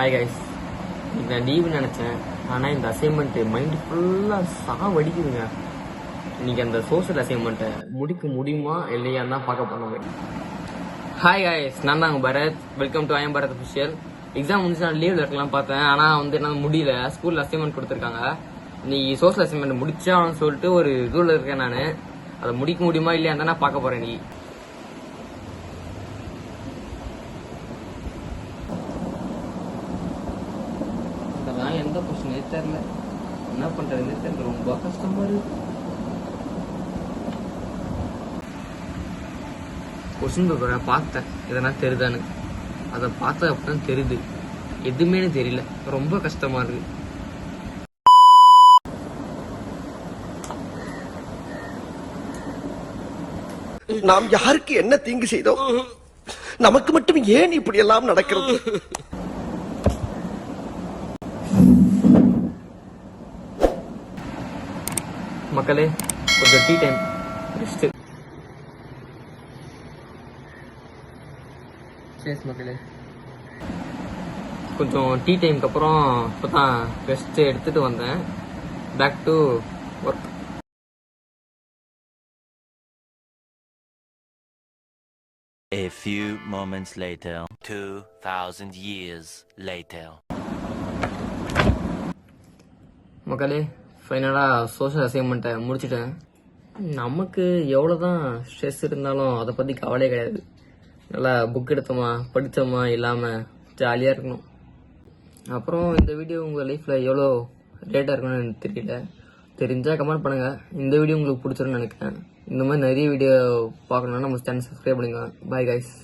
Hi guys, இன்னைக்கு நான் லீவுன்னு நினச்சேன். ஆனால் இந்த அசைன்மெண்ட்டு மைண்டு ஃபுல்லாக சாவடிக்குதுங்க. இன்னைக்கு அந்த சோஷியல் அசைன்மெண்ட்டை முடிக்க முடியுமா இல்லையான்னு தான் பார்க்க போனோம். ஹாய் கைஸ், நான் தான் Bharath. Welcome to I'm Bharath official. Exam முடிச்சு நான் லீவில் இருக்கலாம் பார்த்தேன், ஆனால் என்னால் முடியல. ஸ்கூலில் அசைன்மெண்ட் கொடுத்துருக்காங்க. இன்னைக்கு சோஷியல் அசைன்மெண்ட் முடிச்சான்னு சொல்லிட்டு ஒரு இதுவில் இருக்கேன். நான் அதை முடிக்க முடியுமா இல்லையான்னு தான் நான் பார்க்க போகிறேன். நீ எந்த கொஸ்டினே தெரியல, என்ன பண்றதுன்னு தெரியல, ரொம்ப கஷ்டமா இருக்கு. கொஸ்டின் பேப்பரை பார்த்தேன், எதனா தெரியுதான்னு. அதை பார்த்தா அப்படிதான் தெரியுது, எதுவுமே தெரியல, ரொம்ப கஷ்டமா இருக்கு. நாம் யாருக்கு என்ன தீங்கு செய்தோம்? நமக்கு மட்டும் ஏன் இப்படி எல்லாம் நடக்கிறது? மக்களே, கொஞ்சம் டீ டைம் ரெஸ்ட். சரி மக்களே, கொஞ்சம் டீ டைமுக்கு அப்புறம் இப்போ தான் ரெஸ்ட் எடுத்துட்டு வந்தேன். Back to work. A few moments later, 2000 years later. மக்களே, ஃபைனலாக சோஷியல் அசைன்மெண்ட்டை முடிச்சிட்டேன். நமக்கு எவ்வளோதான் ஸ்ட்ரெஸ் இருந்தாலும் அதை பற்றி கவலையே கிடையாது. நல்லா புக் எடுத்தோமா படித்தோமா இல்லாமல் ஜாலியாக இருக்கணும். அப்புறம் இந்த வீடியோ உங்கள் லைஃப்பில் எவ்வளோ ரேட்டாக இருக்கணும்னு எனக்கு தெரியல. தெரிஞ்சால் கமெண்ட் பண்ணுங்கள். இந்த வீடியோ உங்களுக்கு பிடிச்சிருன்னு நினைக்கிறேன். இந்த மாதிரி நிறைய வீடியோ பார்க்கணுன்னா நம்ம சேனல் சப்ஸ்கிரைப் பண்ணுங்க. Bye guys.